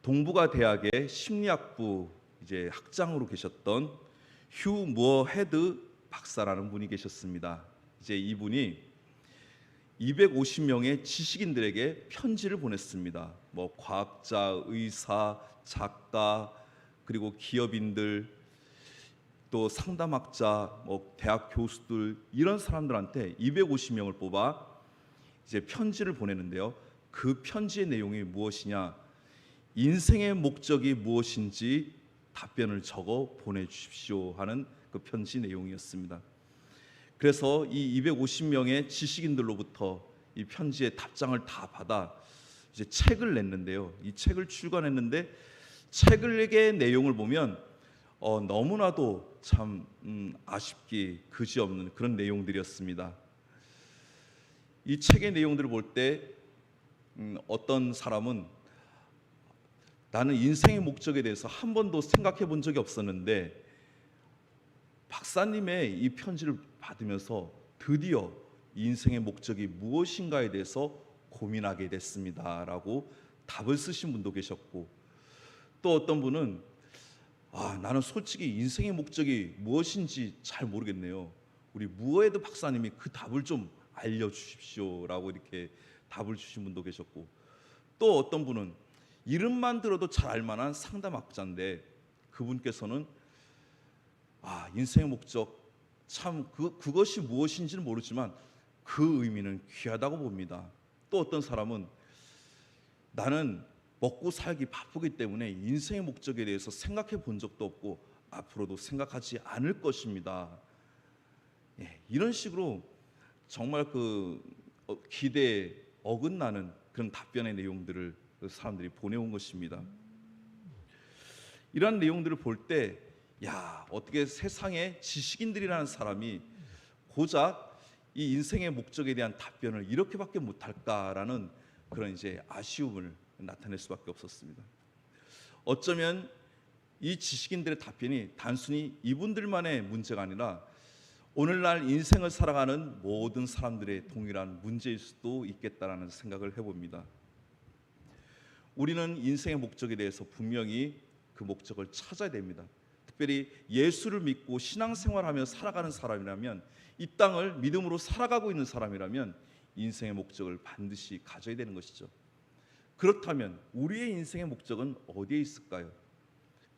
동부가 대학의 심리학부 이제 학장으로 계셨던 휴 무어 헤드 박사라는 분이 계셨습니다. 이제 이분이 250명의 지식인들에게 편지를 보냈습니다. 뭐 과학자, 의사, 작가, 그리고 기업인들, 또 상담학자, 뭐 대학 교수들, 이런 사람들한테 250명을 뽑아 이제 편지를 보내는데요. 그 편지의 내용이 무엇이냐? 인생의 목적이 무엇인지 답변을 적어 보내주십시오 하는 그 편지 내용이었습니다. 그래서 이 250명의 지식인들로부터 이 편지의 답장을 다 받아 이제 책을 냈는데요. 이 책을 출간했는데 책의 내용을 보면 너무나도 참 아쉽기 그지없는 그런 내용들이었습니다. 이 책의 내용들을 볼 때 어떤 사람은 나는 인생의 목적에 대해서 한 번도 생각해 본 적이 없었는데 박사님의 이 편지를 받으면서 드디어 인생의 목적이 무엇인가에 대해서 고민하게 됐습니다라고 답을 쓰신 분도 계셨고, 또 어떤 분은 나는 솔직히 인생의 목적이 무엇인지 잘 모르겠네요. 우리 무어헤드 박사님이 그 답을 좀 알려주십시오라고 이렇게 답을 주신 분도 계셨고, 또 어떤 분은 이름만 들어도 잘 알만한 상담학자인데 그분께서는 인생의 목적 참 그것이 무엇인지는 모르지만 그 의미는 귀하다고 봅니다. 또 어떤 사람은 나는 먹고 살기 바쁘기 때문에 인생의 목적에 대해서 생각해 본 적도 없고 앞으로도 생각하지 않을 것입니다. 이런 식으로 정말 그 기대에 어긋나는 그런 답변의 내용들을 사람들이 보내온 것입니다. 이런 내용들을 볼 때 어떻게 세상에 지식인들이라는 사람이 고작 이 인생의 목적에 대한 답변을 이렇게밖에 못할까라는 그런 이제 아쉬움을 나타낼 수밖에 없었습니다. 어쩌면 이 지식인들의 답변이 단순히 이분들만의 문제가 아니라 오늘날 인생을 살아가는 모든 사람들의 동일한 문제일 수도 있겠다라는 생각을 해봅니다. 우리는 인생의 목적에 대해서 분명히 그 목적을 찾아야 됩니다. 특별히 예수를 믿고 신앙생활하며 살아가는 사람이라면, 이 땅을 믿음으로 살아가고 있는 사람이라면 인생의 목적을 반드시 가져야 되는 것이죠. 그렇다면 우리의 인생의 목적은 어디에 있을까요?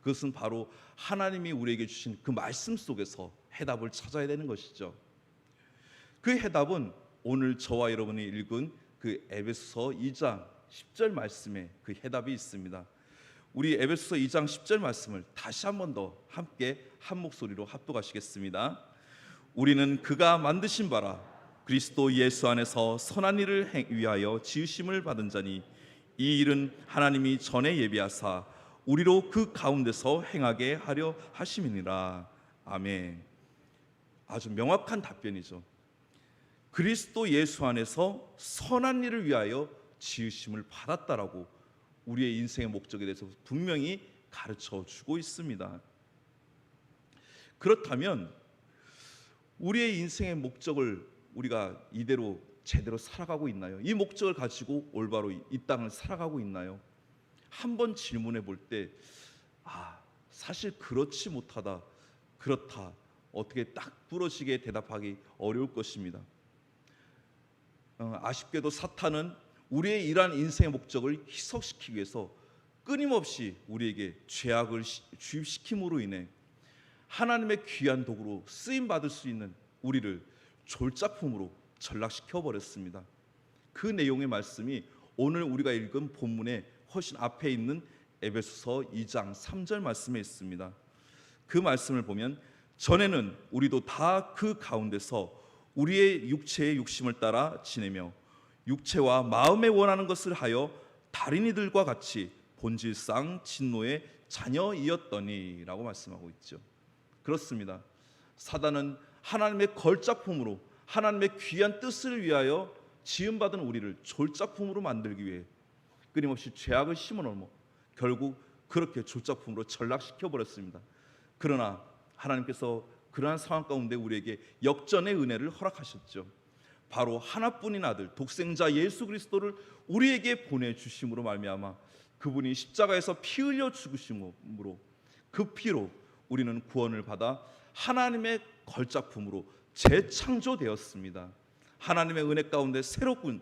그것은 바로 하나님이 우리에게 주신 그 말씀 속에서 해답을 찾아야 되는 것이죠. 그 해답은 오늘 저와 여러분이 읽은 그 에베소서 2장 10절 말씀에 그 해답이 있습니다. 우리 에베소서 2장 10절 말씀을 다시 한 번 더 함께 한 목소리로 합독하시겠습니다. 우리는 그가 만드신 바라 그리스도 예수 안에서 선한 일을 위하여 지으심을 받은 자니 이 일은 하나님이 전에 예비하사 우리로 그 가운데서 행하게 하려 하심이니라. 아멘. 아주 명확한 답변이죠. 그리스도 예수 안에서 선한 일을 위하여 지으심을 받았다라고 우리의 인생의 목적에 대해서 분명히 가르쳐 주고 있습니다. 그렇다면 우리의 인생의 목적을 우리가 이대로 제대로 살아가고 있나요? 이 목적을 가지고 올바로 이 땅을 살아가고 있나요? 한번 질문해 볼 때 사실 그렇지 못하다, 그렇다, 어떻게 딱 부러지게 대답하기 어려울 것입니다. 아쉽게도 사탄은 우리의 이러한 인생의 목적을 희석시키기 위해서 끊임없이 우리에게 죄악을 주입시킴으로 인해 하나님의 귀한 도구로 쓰임받을 수 있는 우리를 졸작품으로 전락시켜 버렸습니다. 그 내용의 말씀이 오늘 우리가 읽은 본문의 훨씬 앞에 있는 에베소서 2장 3절 말씀에 있습니다. 그 말씀을 보면 전에는 우리도 다 그 가운데서 우리의 육체의 욕심을 따라 지내며 육체와 마음에 원하는 것을 하여 다른 이들과 같이 본질상 진노의 자녀이었더니 라고 말씀하고 있죠. 그렇습니다. 사단은 하나님의 걸작품으로 하나님의 귀한 뜻을 위하여 지음받은 우리를 졸작품으로 만들기 위해 끊임없이 죄악을 심어넣어 결국 그렇게 졸작품으로 전락시켜버렸습니다. 그러나 하나님께서 그러한 상황 가운데 우리에게 역전의 은혜를 허락하셨죠. 바로 하나뿐인 아들 독생자 예수 그리스도를 우리에게 보내주심으로 말미암아 그분이 십자가에서 피 흘려 죽으심으로 그 피로 우리는 구원을 받아 하나님의 걸작품으로 재창조되었습니다. 하나님의 은혜 가운데 새로운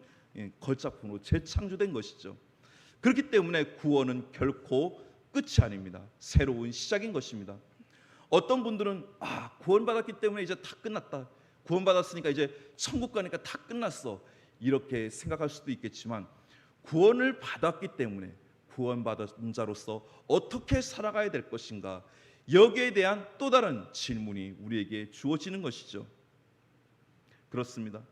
걸작품으로 재창조된 것이죠. 그렇기 때문에 구원은 결코 끝이 아닙니다. 새로운 시작인 것입니다. 어떤 분들은 구원받았기 때문에 이제 다 끝났다, 구원받았으니까 이제 천국 가니까 다 끝났어, 이렇게 생각할 수도 있겠지만, 구원을 받았기 때문에 구원받은 자로서 어떻게 살아가야 될 것인가, 여기에 대한 또 다른 질문이 우리에게 주어지는 것이죠. 그렇습니다.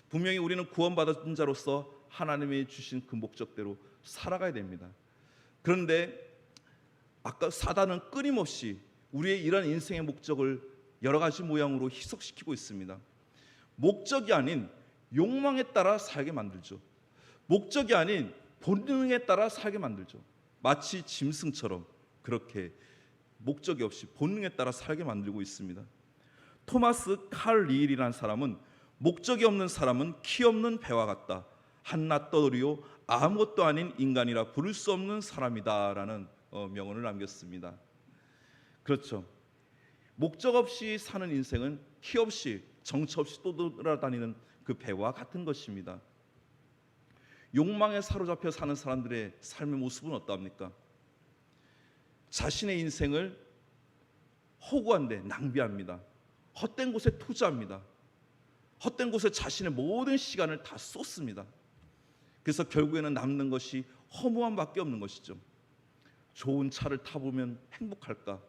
분명히 우리는 구원받은 자로서 하나님이 주신 그 목적대로 살아가야 됩니다. 그런데 아까 사단은 끊임없이 우리의 이런 인생의 목적을 여러 가지 모양으로 희석시키고 있습니다. 목적이 아닌 욕망에 따라 살게 만들죠. 목적이 아닌 본능에 따라 살게 만들죠. 마치 짐승처럼 그렇게 목적이 없이 본능에 따라 살게 만들고 있습니다. 토마스 칼 리일이라는 사람은 목적이 없는 사람은 키 없는 배와 같다, 한낱 떠돌이요 아무것도 아닌 인간이라 부를 수 없는 사람이다라는 명언을 남겼습니다. 그렇죠. 목적 없이 사는 인생은 키 없이 정처 없이 떠돌아다니는 그 배와 같은 것입니다. 욕망에 사로잡혀 사는 사람들의 삶의 모습은 어떠합니까? 자신의 인생을 허구한 데 낭비합니다. 헛된 곳에 투자합니다. 헛된 곳에 자신의 모든 시간을 다 쏟습니다. 그래서 결국에는 남는 것이 허무함밖에 없는 것이죠. 좋은 차를 타보면 행복할까?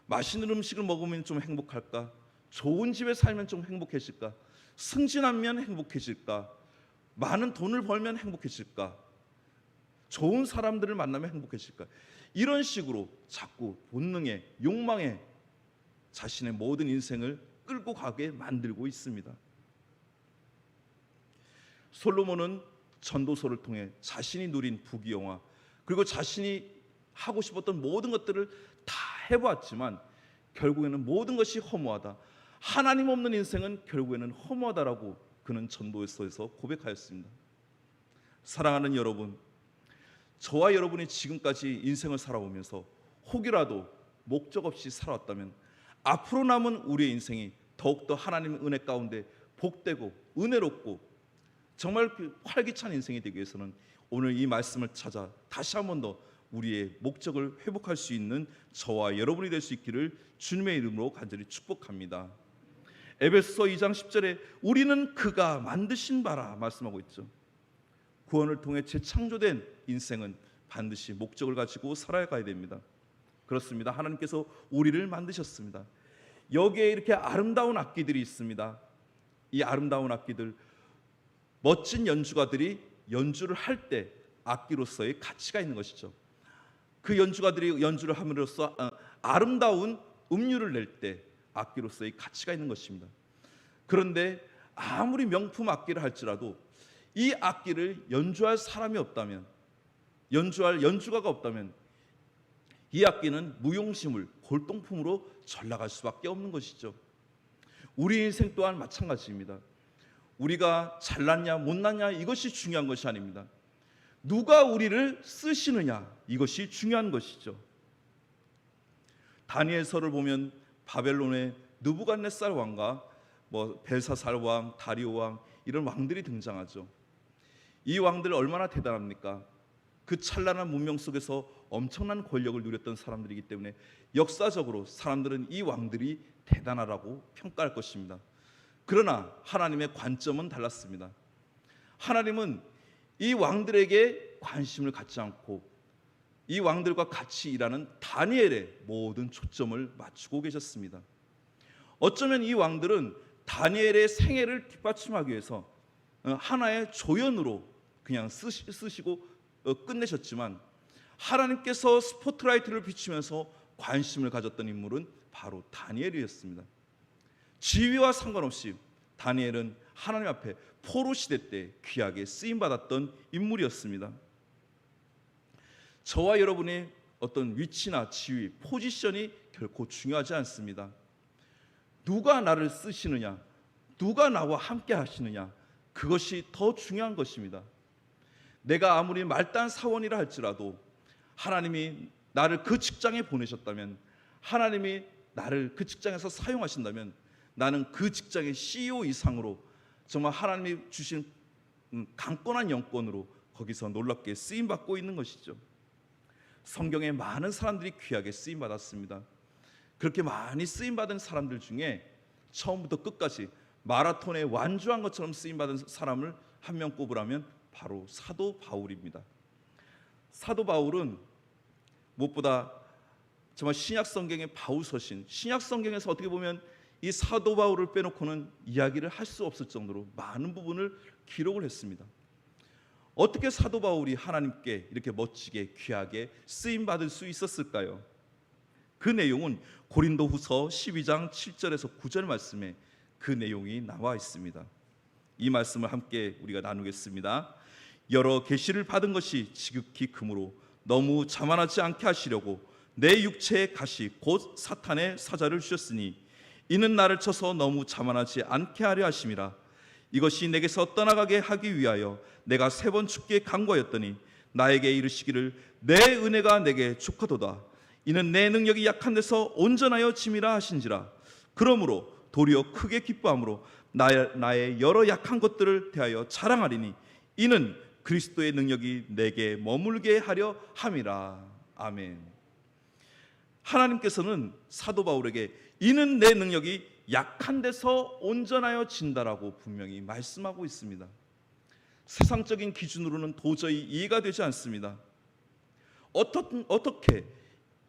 맛있는 음식을 먹으면 좀 행복할까? 좋은 집에 살면 좀 행복해질까? 승진하면 행복해질까? 많은 돈을 벌면 행복해질까? 좋은 사람들을 만나면 행복해질까? 이런 식으로 자꾸 본능에, 욕망에 자신의 모든 인생을 끌고 가게 만들고 있습니다. 솔로몬은 전도서를 통해 자신이 누린 부귀영화, 그리고 자신이 하고 싶었던 모든 것들을 다 해보았지만 결국에는 모든 것이 허무하다, 하나님 없는 인생은 결국에는 허무하다라고 그는 전도서에서 고백하였습니다. 사랑하는 여러분, 저와 여러분이 지금까지 인생을 살아오면서 혹이라도 목적 없이 살아왔다면 앞으로 남은 우리의 인생이 더욱더 하나님의 은혜 가운데 복되고 은혜롭고 정말 활기찬 인생이 되기 위해서는 오늘 이 말씀을 찾아 다시 한 번 더 우리의 목적을 회복할 수 있는 저와 여러분이 될 수 있기를 주님의 이름으로 간절히 축복합니다. 에베소서 2장 10절에 우리는 그가 만드신 바라 말씀하고 있죠. 구원을 통해 재창조된 인생은 반드시 목적을 가지고 살아가야 됩니다. 그렇습니다. 하나님께서 우리를 만드셨습니다. 여기에 이렇게 아름다운 악기들이 있습니다. 이 아름다운 악기들, 멋진 연주가들이 연주를 할 때 악기로서의 가치가 있는 것이죠. 그 연주가들이 연주를 함으로써 아름다운 음률을 낼 때 악기로서의 가치가 있는 것입니다. 그런데 아무리 명품 악기를 할지라도 이 악기를 연주할 사람이 없다면, 연주할 연주가가 없다면 이 악기는 무용지물, 골동품으로 전락할 수밖에 없는 것이죠. 우리 인생 또한 마찬가지입니다. 우리가 잘났냐 못났냐 이것이 중요한 것이 아닙니다. 누가 우리를 쓰시느냐, 이것이 중요한 것이죠. 다니엘서를 보면 바벨론의 느부갓네살 왕과 벨사살 왕, 다리오 왕, 이런 왕들이 등장하죠. 이 왕들 얼마나 대단합니까? 그 찬란한 문명 속에서 엄청난 권력을 누렸던 사람들이기 때문에 역사적으로 사람들은 이 왕들이 대단하다고 평가할 것입니다. 그러나 하나님의 관점은 달랐습니다. 하나님은 이 왕들에게 관심을 갖지 않고 이 왕들과 같이 일하는 다니엘의 모든 초점을 맞추고 계셨습니다. 어쩌면 이 왕들은 다니엘의 생애를 뒷받침하기 위해서 하나의 조연으로 그냥 쓰시고 끝내셨지만, 하나님께서 스포트라이트를 비추면서 관심을 가졌던 인물은 바로 다니엘이었습니다. 지위와 상관없이 다니엘은 하나님 앞에 포로 시대 때 귀하게 쓰임받았던 인물이었습니다. 저와 여러분의 어떤 위치나 지위, 포지션이 결코 중요하지 않습니다. 누가 나를 쓰시느냐, 누가 나와 함께 하시느냐, 그것이 더 중요한 것입니다. 내가 아무리 말단 사원이라 할지라도 하나님이 나를 그 직장에 보내셨다면, 하나님이 나를 그 직장에서 사용하신다면 나는 그 직장의 CEO 이상으로 정말 하나님이 주신 강권한 영권으로 거기서 놀랍게 쓰임받고 있는 것이죠. 성경에 많은 사람들이 귀하게 쓰임받았습니다. 그렇게 많이 쓰임받은 사람들 중에 처음부터 끝까지 마라톤에 완주한 것처럼 쓰임받은 사람을 한 명 꼽으라면 바로 사도 바울입니다. 사도 바울은 무엇보다 정말 신약 성경의 바울 서신, 신약 성경에서 어떻게 보면 이 사도 바울을 빼놓고는 이야기를 할 수 없을 정도로 많은 부분을 기록을 했습니다. 어떻게 사도 바울이 하나님께 이렇게 멋지게 귀하게 쓰임 받을 수 있었을까요? 그 내용은 고린도후서 12장 7절에서 9절 말씀에 그 내용이 나와 있습니다. 이 말씀을 함께 우리가 나누겠습니다. 여러 계시를 받은 것이 지극히 금으로 너무 자만하지 않게 하시려고 내 육체의 가시 곧 사탄의 사자를 주셨으니 이는 나를 쳐서 너무 자만하지 않게 하려 하심이라. 이것이 내게서 떠나가게 하기 위하여 내가 3번 죽게 간구하였더니 나에게 이르시기를 내 은혜가 내게 족하도다. 이는 내 능력이 약한 데서 온전하여 짐이라 하신지라. 그러므로 도리어 크게 기뻐함으로 나의 여러 약한 것들을 대하여 자랑하리니 이는 그리스도의 능력이 내게 머물게 하려 함이라. 아멘. 하나님께서는 사도 바울에게 이는 내 능력이 약한 데서 온전하여 진다라고 분명히 말씀하고 있습니다. 세상적인 기준으로는 도저히 이해가 되지 않습니다. 어떻게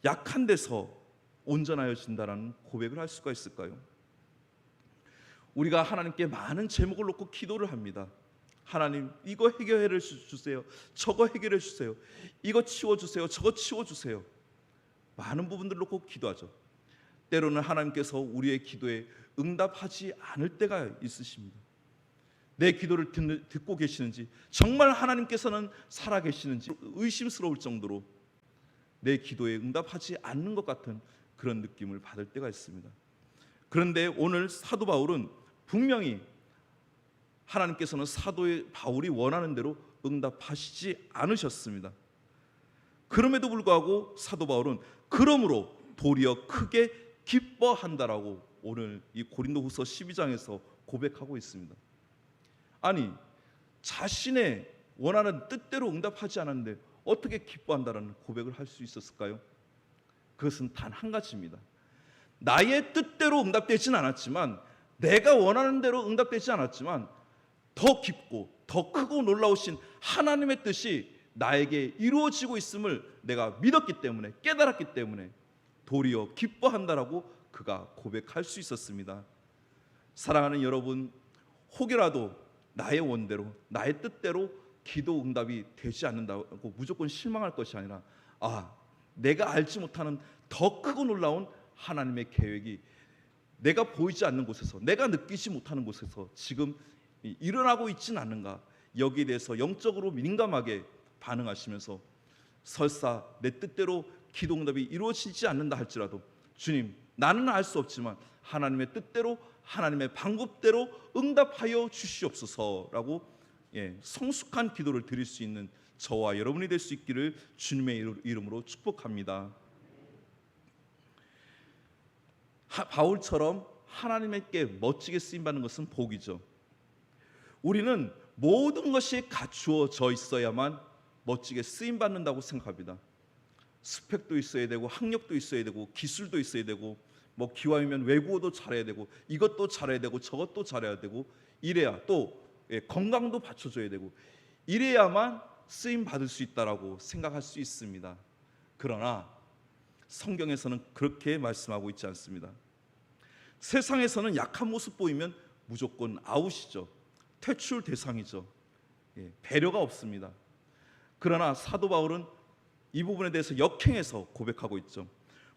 약한 데서 온전하여 진다라는 고백을 할 수가 있을까요? 우리가 하나님께 많은 제목을 놓고 기도를 합니다. 하나님, 이거 해결해 주세요. 저거 해결해 주세요. 이거 치워주세요. 저거 치워주세요. 많은 부분들을 놓고 기도하죠. 때로는 하나님께서 우리의 기도에 응답하지 않을 때가 있으십니다. 내 기도를 듣고 계시는지, 정말 하나님께서는 살아계시는지 의심스러울 정도로 내 기도에 응답하지 않는 것 같은 그런 느낌을 받을 때가 있습니다. 그런데 오늘 사도 바울은 분명히 하나님께서는 사도의 바울이 원하는 대로 응답하시지 않으셨습니다. 그럼에도 불구하고 사도 바울은 그러므로 도리어 크게 기뻐한다라고 오늘 이 고린도후서 12장에서 고백하고 있습니다. 아니, 자신의 원하는 뜻대로 응답하지 않았는데 어떻게 기뻐한다라는 고백을 할 수 있었을까요? 그것은 단 한 가지입니다. 나의 뜻대로 응답되지는 않았지만, 내가 원하는 대로 응답되지 않았지만 더 깊고 더 크고 놀라우신 하나님의 뜻이 나에게 이루어지고 있음을 내가 믿었기 때문에, 깨달았기 때문에 도리어 기뻐한다라고 그가 고백할 수 있었습니다. 사랑하는 여러분, 혹여라도 나의 원대로, 나의 뜻대로 기도 응답이 되지 않는다고 무조건 실망할 것이 아니라, 내가 알지 못하는 더 크고 놀라운 하나님의 계획이 내가 보이지 않는 곳에서, 내가 느끼지 못하는 곳에서 지금 일어나고 있지는 않는가, 여기에 대해서 영적으로 민감하게 반응하시면서 설사 내 뜻대로 기도 응답이 이루어지지 않는다 할지라도 주님, 나는 알 수 없지만 하나님의 뜻대로, 하나님의 방법대로 응답하여 주시옵소서라고 성숙한 기도를 드릴 수 있는 저와 여러분이 될 수 있기를 주님의 이름으로 축복합니다. 바울처럼 하나님께 멋지게 쓰임받는 것은 복이죠. 우리는 모든 것이 갖추어져 있어야만 멋지게 쓰임받는다고 생각합니다. 스펙도 있어야 되고, 학력도 있어야 되고, 기술도 있어야 되고, 뭐 기왕이면 외국어도 잘해야 되고, 이것도 잘해야 되고, 저것도 잘해야 되고, 이래야 또 건강도 받쳐줘야 되고, 이래야만 쓰임 받을 수 있다라고 생각할 수 있습니다. 그러나 성경에서는 그렇게 말씀하고 있지 않습니다. 세상에서는 약한 모습 보이면 무조건 아웃이죠. 퇴출 대상이죠. 배려가 없습니다. 그러나 사도 바울은 이 부분에 대해서 역행해서 고백하고 있죠.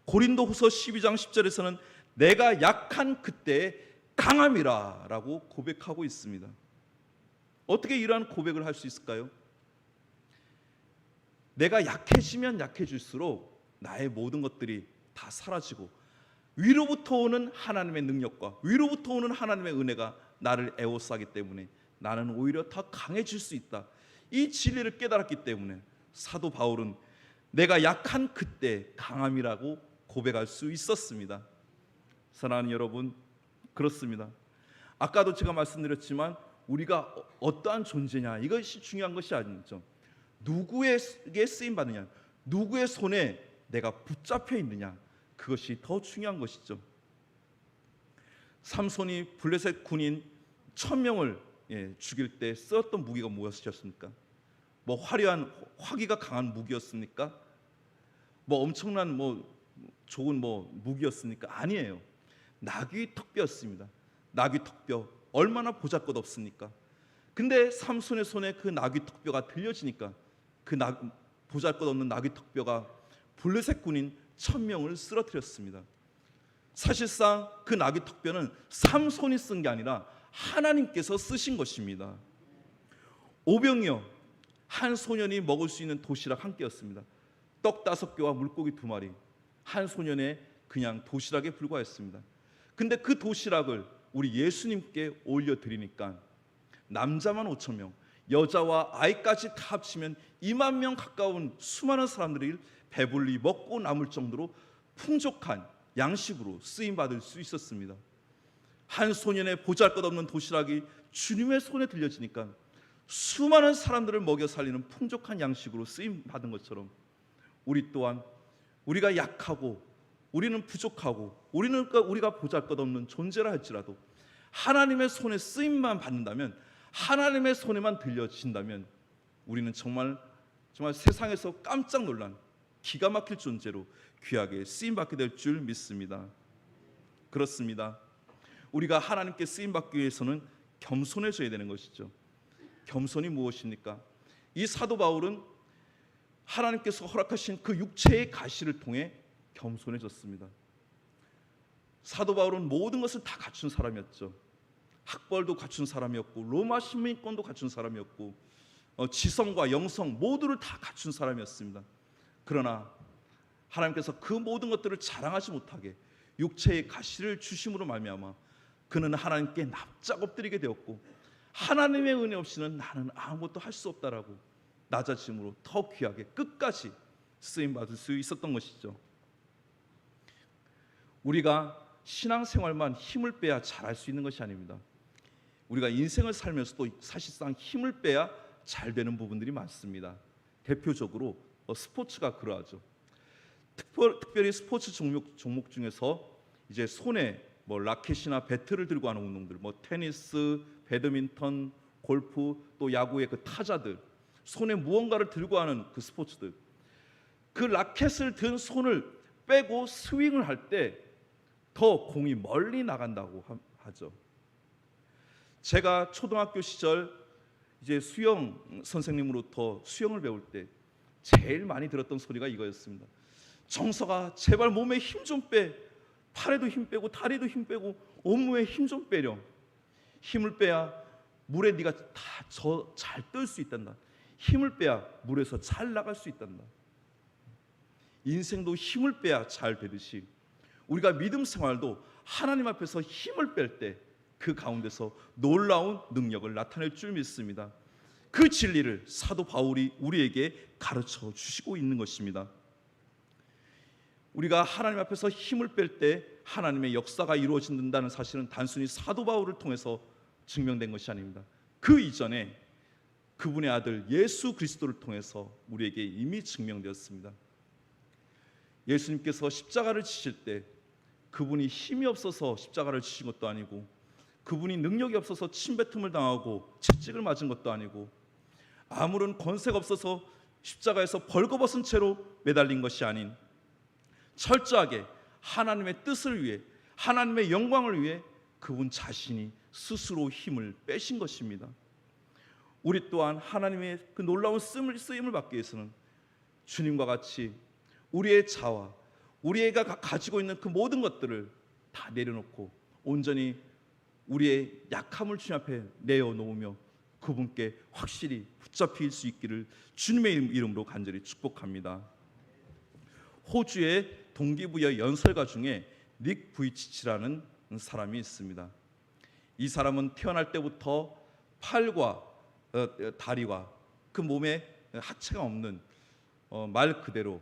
고린도후서 12장 10절에서는 내가 약한 그때의 강함이라 라고 고백하고 있습니다. 어떻게 이러한 고백을 할 수 있을까요? 내가 약해지면 약해질수록 나의 모든 것들이 다 사라지고, 위로부터 오는 하나님의 능력과 위로부터 오는 하나님의 은혜가 나를 에워싸기 때문에 나는 오히려 더 강해질 수 있다. 이 진리를 깨달았기 때문에 사도 바울은 내가 약한 그때 강함이라고 고백할 수 있었습니다. 사랑하는 여러분, 그렇습니다. 아까도 제가 말씀드렸지만 우리가 어떠한 존재냐, 이것이 중요한 것이 아니죠. 누구에게 쓰임 받느냐, 누구의 손에 내가 붙잡혀 있느냐, 그것이 더 중요한 것이죠. 삼손이 블레셋 군인 1000명을 죽일 때 썼던 무기가 무엇이었습니까? 뭐 화려한 화기가 강한 무기였습니까? 뭐 엄청난 좋은 무기였습니까? 아니에요. 나귀 턱뼈였습니다. 나귀 턱뼈 얼마나 보잘것없습니까? 근데 삼손의 손에 그 나귀 턱뼈가 들려지니까 그 보잘것없는 나귀 턱뼈가 블레셋 군인 1000명을 쓰러뜨렸습니다. 사실상 그 나귀 턱뼈는 삼손이 쓴 게 아니라 하나님께서 쓰신 것입니다. 오병이어, 한 소년이 먹을 수 있는 도시락 한 개였습니다. 떡 5개와 물고기 2마리, 한 소년의 그냥 도시락에 불과했습니다. 근데 그 도시락을 우리 예수님께 올려드리니까 남자만 5,000명, 여자와 아이까지 다 합치면 2만 명 가까운 수많은 사람들이 배불리 먹고 남을 정도로 풍족한 양식으로 쓰임받을 수 있었습니다. 한 소년의 보잘것없는 도시락이 주님의 손에 들려지니까 수많은 사람들을 먹여 살리는 풍족한 양식으로 쓰임받은 것처럼 우리 또한 우리가 약하고 우리는 부족하고 우리가 보잘것없는 존재라 할지라도 하나님의 손에 쓰임만 받는다면, 하나님의 손에만 들려진다면 우리는 정말 세상에서 깜짝 놀란 기가 막힐 존재로 귀하게 쓰임받게 될 줄 믿습니다. 그렇습니다. 우리가 하나님께 쓰임받기 위해서는 겸손해져야 되는 것이죠. 겸손이 무엇입니까? 이 사도 바울은 하나님께서 허락하신 그 육체의 가시를 통해 겸손해졌습니다. 사도 바울은 모든 것을 다 갖춘 사람이었죠. 학벌도 갖춘 사람이었고, 로마 시민권도 갖춘 사람이었고, 지성과 영성 모두를 다 갖춘 사람이었습니다. 그러나 하나님께서 그 모든 것들을 자랑하지 못하게 육체의 가시를 주심으로 말미암아 그는 하나님께 납작 엎드리게 되었고, 하나님의 은혜 없이는 나는 아무것도 할 수 없다라고 낮아짐으로 더 귀하게 끝까지 쓰임받을 수 있었던 것이죠. 우리가 신앙생활만 힘을 빼야 잘할 수 있는 것이 아닙니다. 우리가 인생을 살면서도 사실상 힘을 빼야 잘 되는 부분들이 많습니다. 대표적으로 스포츠가 그러하죠. 특별히 스포츠 종목 중에서 이제 손에 라켓이나 배트를 들고 하는 운동들, 테니스, 배드민턴, 골프, 또 야구의 그 타자들, 손에 무언가를 들고 하는 그 스포츠들, 그 라켓을 든 손을 빼고 스윙을 할 때 더 공이 멀리 나간다고 하죠. 제가 초등학교 시절 이제 수영 선생님으로부터 수영을 배울 때 제일 많이 들었던 소리가 이거였습니다. 정서가 제발 몸에 힘 좀 빼. 팔에도 힘 빼고 다리도 힘 빼고 온몸에 힘 좀 빼렴. 힘을 빼야 물에 네가 다 잘 뜰 수 있단다. 힘을 빼야 물에서 잘 나갈 수 있단다. 인생도 힘을 빼야 잘 되듯이 우리가 믿음 생활도 하나님 앞에서 힘을 뺄 때 그 가운데서 놀라운 능력을 나타낼 줄 믿습니다. 그 진리를 사도 바울이 우리에게 가르쳐 주시고 있는 것입니다. 우리가 하나님 앞에서 힘을 뺄 때 하나님의 역사가 이루어진다는 사실은 단순히 사도 바울을 통해서 증명된 것이 아닙니다. 그 이전에 그분의 아들 예수 그리스도를 통해서 우리에게 이미 증명되었습니다. 예수님께서 십자가를 지실 때 그분이 힘이 없어서 십자가를 지신 것도 아니고, 그분이 능력이 없어서 침뱉음을 당하고 채찍을 맞은 것도 아니고, 아무런 권세가 없어서 십자가에서 벌거벗은 채로 매달린 것이 아닌 철저하게 하나님의 뜻을 위해, 하나님의 영광을 위해 그분 자신이 스스로 힘을 빼신 것입니다. 우리 또한 하나님의 그 놀라운 쓰임을 받기 위해서는 주님과 같이 우리의 자와 우리가 가지고 있는 그 모든 것들을 다 내려놓고 온전히 우리의 약함을 주님 앞에 내어놓으며 그분께 확실히 붙잡힐 수 있기를 주님의 이름으로 간절히 축복합니다. 호주의 동기부여 연설가 중에 닉 부이치치라는 사람이 있습니다. 이 사람은 태어날 때부터 팔과 다리와 그 몸에 하체가 없는 말 그대로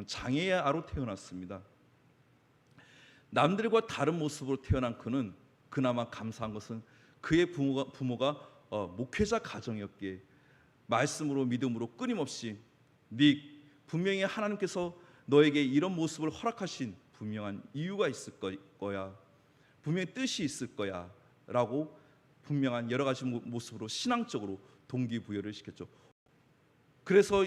장애의 아로 태어났습니다. 남들과 다른 모습으로 태어난 그는 그나마 감사한 것은 그의 부모가 목회자 가정이었기에 말씀으로 믿음으로 끊임없이 네 분명히 하나님께서 너에게 이런 모습을 허락하신 분명한 이유가 있을 거야, 분명히 뜻이 있을 거야 라고 분명한 여러 가지 모습으로 신앙적으로 동기부여를 시켰죠. 그래서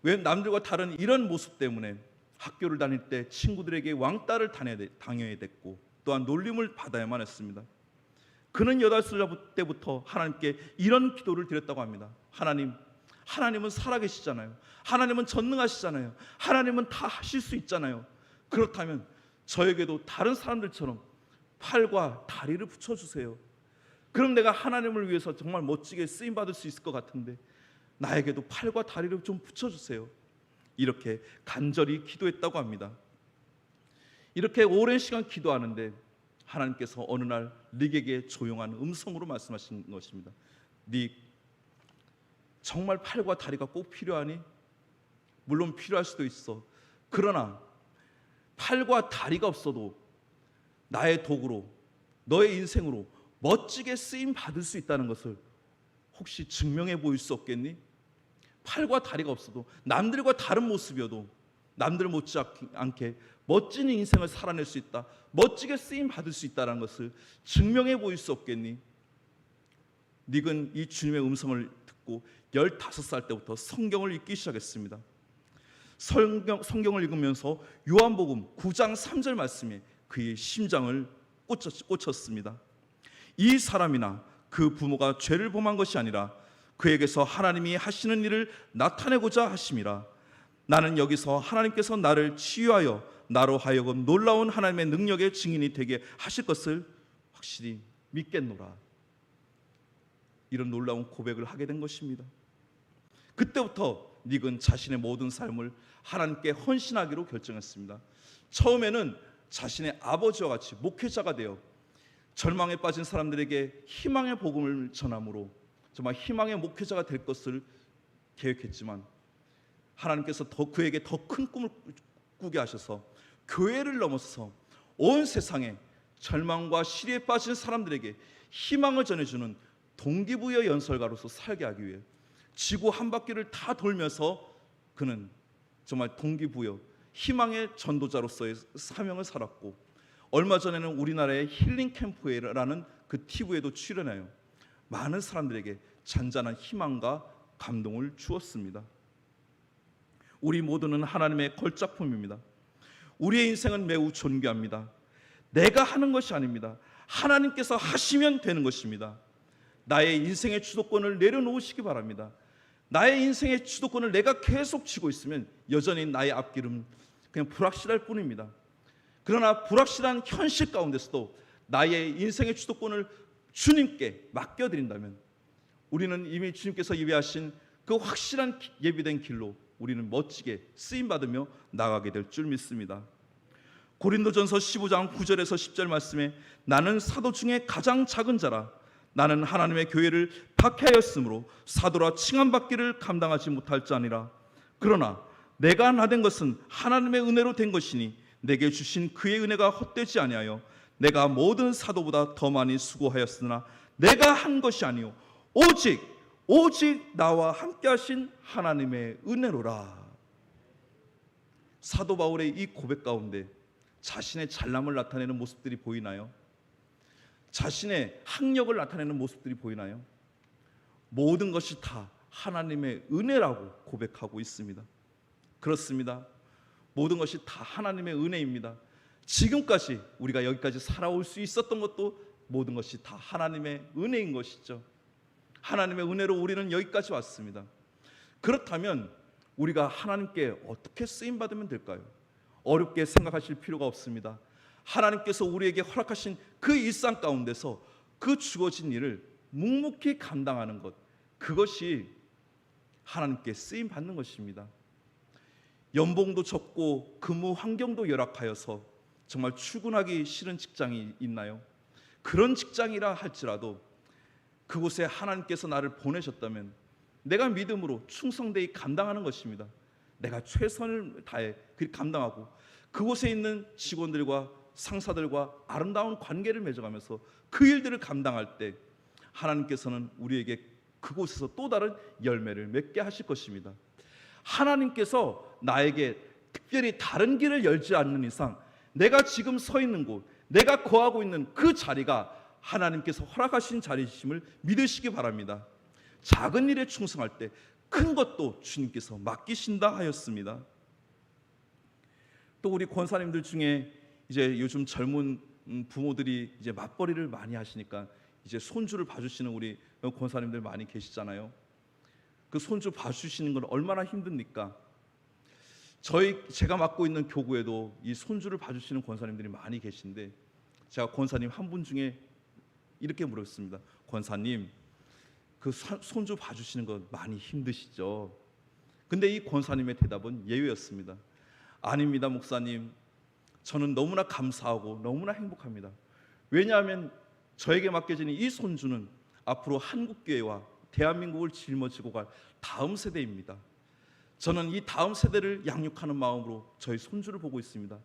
왜 남들과 다른 이런 모습 때문에 학교를 다닐 때 친구들에게 왕따를 당해야 됐고 또한 놀림을 받아야만 했습니다. 그는 8살 때부터 하나님께 이런 기도를 드렸다고 합니다. 하나님은 살아계시잖아요. 하나님은 전능하시잖아요. 하나님은 다 하실 수 있잖아요. 그렇다면 저에게도 다른 사람들처럼 팔과 다리를 붙여주세요. 그럼 내가 하나님을 위해서 정말 멋지게 쓰임받을 수 있을 것 같은데 나에게도 팔과 다리를 좀 붙여주세요. 이렇게 간절히 기도했다고 합니다. 이렇게 오랜 시간 기도하는데 하나님께서 어느 날 닉에게 조용한 음성으로 말씀하신 것입니다. 닉, 정말 팔과 다리가 꼭 필요하니? 물론 필요할 수도 있어. 그러나 팔과 다리가 없어도 나의 도구로, 너의 인생으로 멋지게 쓰임 받을 수 있다는 것을 혹시 증명해 보일 수 없겠니? 팔과 다리가 없어도 남들과 다른 모습이어도 남들 못지않게 멋진 인생을 살아낼 수 있다, 멋지게 쓰임 받을 수 있다는 것을 증명해 보일 수 없겠니? 닉은 이 주님의 음성을 듣고 15살 때부터 성경을 읽기 시작했습니다. 성경을 읽으면서 요한복음 9장 3절 말씀에 그의 심장을 꽂혔습니다. 이 사람이나 그 부모가 죄를 범한 것이 아니라 그에게서 하나님이 하시는 일을 나타내고자 하심이라. 나는 여기서 하나님께서 나를 치유하여 나로 하여금 놀라운 하나님의 능력의 증인이 되게 하실 것을 확실히 믿겠노라. 이런 놀라운 고백을 하게 된 것입니다. 그때부터 닉은 자신의 모든 삶을 하나님께 헌신하기로 결정했습니다. 처음에는 자신의 아버지와 같이 목회자가 되어 절망에 빠진 사람들에게 희망의 복음을 전함으로 정말 희망의 목회자가 될 것을 계획했지만 하나님께서 그에게 더 큰 꿈을 꾸게 하셔서 교회를 넘어서 온 세상에 절망과 시리에 빠진 사람들에게 희망을 전해주는 동기부여 연설가로서 살게 하기 위해 지구 한 바퀴를 다 돌면서 그는 정말 동기부여 희망의 전도자로서의 사명을 살았고, 얼마 전에는 우리나라의 힐링 캠프라는 그 TV에도 출연하여 많은 사람들에게 잔잔한 희망과 감동을 주었습니다. 우리 모두는 하나님의 걸작품입니다. 우리의 인생은 매우 존귀합니다. 내가 하는 것이 아닙니다. 하나님께서 하시면 되는 것입니다. 나의 인생의 주도권을 내려놓으시기 바랍니다. 나의 인생의 주도권을 내가 계속 쥐고 있으면 여전히 나의 앞길은 그냥 불확실할 뿐입니다. 그러나 불확실한 현실 가운데서도 나의 인생의 주도권을 주님께 맡겨드린다면 우리는 이미 주님께서 예비하신 그 확실한 예비된 길로 우리는 멋지게 쓰임받으며 나가게 될 줄 믿습니다. 고린도전서 15장 9절에서 10절 말씀에 나는 사도 중에 가장 작은 자라. 나는 하나님의 교회를 박해하였으므로 사도라 칭함받기를 감당하지 못할 자니라. 그러나 내가 나된 것은 하나님의 은혜로 된 것이니 내게 주신 그의 은혜가 헛되지 아니하여 내가 모든 사도보다 더 많이 수고하였으나 내가 한 것이 아니요 오직 나와 함께 하신 하나님의 은혜로라. 사도 바울의 이 고백 가운데 자신의 잘남을 나타내는 모습들이 보이나요? 자신의 학력을 나타내는 모습들이 보이나요? 모든 것이 다 하나님의 은혜라고 고백하고 있습니다. 그렇습니다. 모든 것이 다 하나님의 은혜입니다. 지금까지 우리가 여기까지 살아올 수 있었던 것도 모든 것이 다 하나님의 은혜인 것이죠. 하나님의 은혜로 우리는 여기까지 왔습니다. 그렇다면 우리가 하나님께 어떻게 쓰임받으면 될까요? 어렵게 생각하실 필요가 없습니다. 하나님께서 우리에게 허락하신 그 일상 가운데서 그 주어진 일을 묵묵히 감당하는 것, 그것이 하나님께 쓰임받는 것입니다. 연봉도 적고 근무 환경도 열악하여서 정말 출근하기 싫은 직장이 있나요? 그런 직장이라 할지라도 그곳에 하나님께서 나를 보내셨다면 내가 믿음으로 충성되이 감당하는 것입니다. 내가 최선을 다해 감당하고 그곳에 있는 직원들과 상사들과 아름다운 관계를 맺어가면서 그 일들을 감당할 때 하나님께서는 우리에게 그곳에서 또 다른 열매를 맺게 하실 것입니다. 하나님께서 나에게 특별히 다른 길을 열지 않는 이상 내가 지금 서 있는 곳, 내가 거하고 있는 그 자리가 하나님께서 허락하신 자리심을 믿으시기 바랍니다. 작은 일에 충성할 때 큰 것도 주님께서 맡기신다 하였습니다. 또 우리 권사님들 중에 이제 요즘 젊은 부모들이 이제 맞벌이를 많이 하시니까 이제 손주를 봐주시는 우리 권사님들 많이 계시잖아요. 그 손주 봐주시는 건 얼마나 힘듭니까? 제가 맡고 있는 교구에도 이 손주를 봐주시는 권사님들이 많이 계신데 제가 권사님 한 분 중에 이렇게 물었습니다. 권사님, 그 손주 봐주시는 거 많이 힘드시죠? 근데 이 권사님의 대답은 예외였습니다. 아닙니다, 목사님. 저는 너무나 감사하고 너무나 행복합니다. 왜냐하면 저에게 맡겨진 이 손주는 앞으로 한국교회와 대한민국을 짊어지고 갈 다음 세대입니다. 저는 이 다음 세대를 양육하는 마음으로 저희 손주를 보고 있습니다.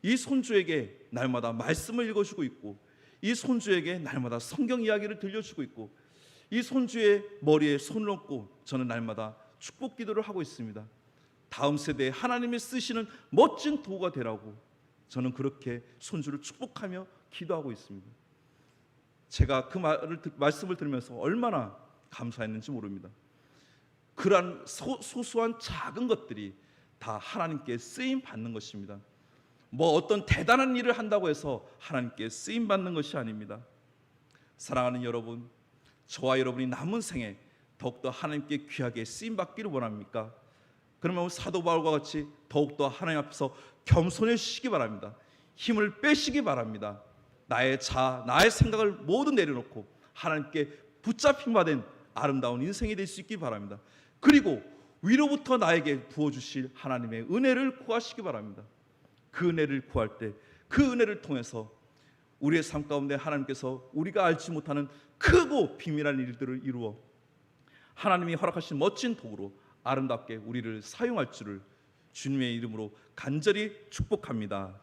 이 손주에게 날마다 말씀을 읽어주고 있고, 이 손주에게 날마다 성경 이야기를 들려주고 있고, 이 손주의 머리에 손을 얹고 저는 날마다 축복 기도를 하고 있습니다. 다음 세대에 하나님이 쓰시는 멋진 도구가 되라고 저는 그렇게 손주를 축복하며 기도하고 있습니다. 제가 그 말씀을 들으면서 얼마나 감사했는지 모릅니다. 그러한 소소한 작은 것들이 다 하나님께 쓰임 받는 것입니다. 뭐 어떤 대단한 일을 한다고 해서 하나님께 쓰임 받는 것이 아닙니다. 사랑하는 여러분, 저와 여러분이 남은 생에 더욱더 하나님께 귀하게 쓰임 받기를 원합니까? 그러면 사도 바울과 같이 더욱더 하나님 앞에서 겸손해지시기 바랍니다. 힘을 빼시기 바랍니다. 나의 나의 생각을 모두 내려놓고 하나님께 붙잡힌 바 된 아름다운 인생이 될 수 있기 바랍니다. 그리고 위로부터 나에게 부어주실 하나님의 은혜를 구하시기 바랍니다. 그 은혜를 구할 때 그 은혜를 통해서 우리의 삶 가운데 하나님께서 우리가 알지 못하는 크고 비밀한 일들을 이루어 하나님이 허락하신 멋진 도구로 아름답게 우리를 사용할 줄을 주님의 이름으로 간절히 축복합니다.